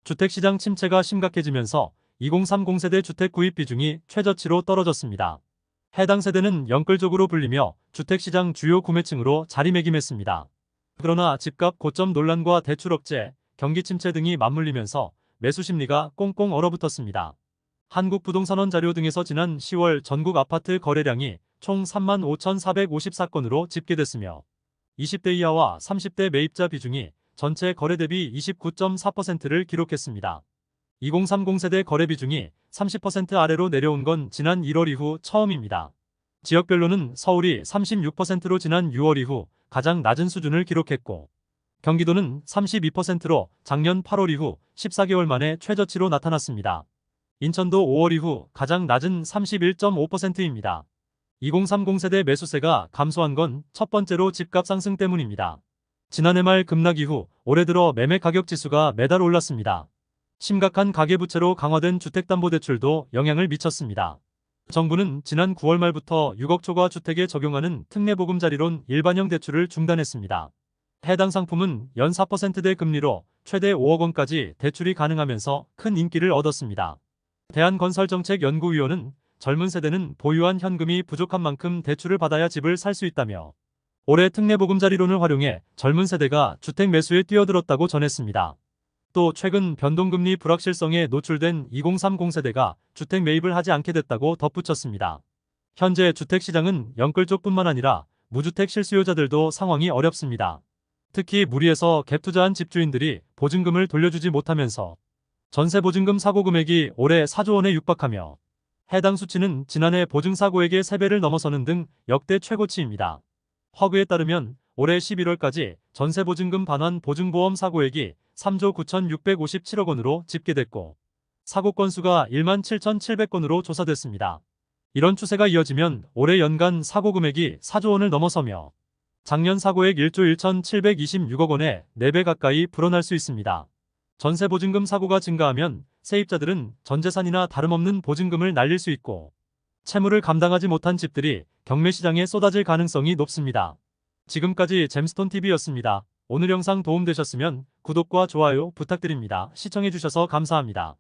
주택시장 침체가 심각해지면서 2030 세대 주택 구입 비중이 최저치로 떨어졌습니다. 해당 세대는 영끌족으로 불리며 주택시장 주요 구매층으로 자리매김했습니다. 그러나 집값 고점 논란과 대출 억제, 경기 침체 등이 맞물리면서 매수 심리가 꽁꽁 얼어붙었습니다. 한국부동산원 자료 등에서 지난 10월 전국 아파트 거래량이 총 35,454건으로 집계됐으며 20대 이하와 30대 매입자 비중이 전체 거래 대비 29.4%를 기록했습니다. 2030 세대 거래 비중이 30% 아래로 내려온 건 지난 1월 이후 처음입니다. 지역별로는 서울이 36%로 지난 6월 이후 가장 낮은 수준을 기록했고, 경기도는 32%로 작년 8월 이후 14개월 만에 최저치로 나타났습니다. 인천도 5월 이후 가장 낮은 31.5%입니다. 2030 세대 매수세가 감소한 건 첫 번째로 집값 상승 때문입니다. 지난해 말 급락 이후 올해 들어 매매 가격 지수가 매달 올랐습니다. 심각한 가계부채로 강화된 주택담보대출도 영향을 미쳤습니다. 정부는 지난 9월 말부터 6억 초과 주택에 적용하는 특례보금자리론 일반형 대출을 중단했습니다. 해당 상품은 연 4%대 금리로 최대 5억 원까지 대출이 가능하면서 큰 인기를 얻었습니다. 대한건설정책연구위원은 젊은 세대는 보유한 현금이 부족한 만큼 대출을 받아야 집을 살 수 있다며 올해 특례보금자리론을 활용해 젊은 세대가 주택 매수에 뛰어들었다고 전했습니다. 또 최근 변동금리 불확실성에 노출된 2030 세대가 주택 매입을 하지 않게 됐다고 덧붙였습니다. 현재 주택시장은 영끌족뿐만 아니라 무주택 실수요자들도 상황이 어렵습니다. 특히 무리해서 갭투자한 집주인들이 보증금을 돌려주지 못하면서 전세보증금 사고 금액이 올해 4조 원에 육박하며 해당 수치는 지난해 보증사고액의 3배를 넘어서는 등 역대 최고치입니다. 허그에 따르면 올해 11월까지 전세보증금 반환 보증보험 사고액이 3조 9,657억 원으로 집계됐고 사고 건수가 17,700건으로 조사됐습니다. 이런 추세가 이어지면 올해 연간 사고 금액이 4조 원을 넘어서며 작년 사고액 1조 1,726억 원에 4배 가까이 불어날 수 있습니다. 전세보증금 사고가 증가하면 세입자들은 전재산이나 다름없는 보증금을 날릴 수 있고 채무를 감당하지 못한 집들이 경매시장에 쏟아질 가능성이 높습니다. 지금까지 잼스톤TV였습니다. 오늘 영상 도움되셨으면 구독과 좋아요 부탁드립니다. 시청해주셔서 감사합니다.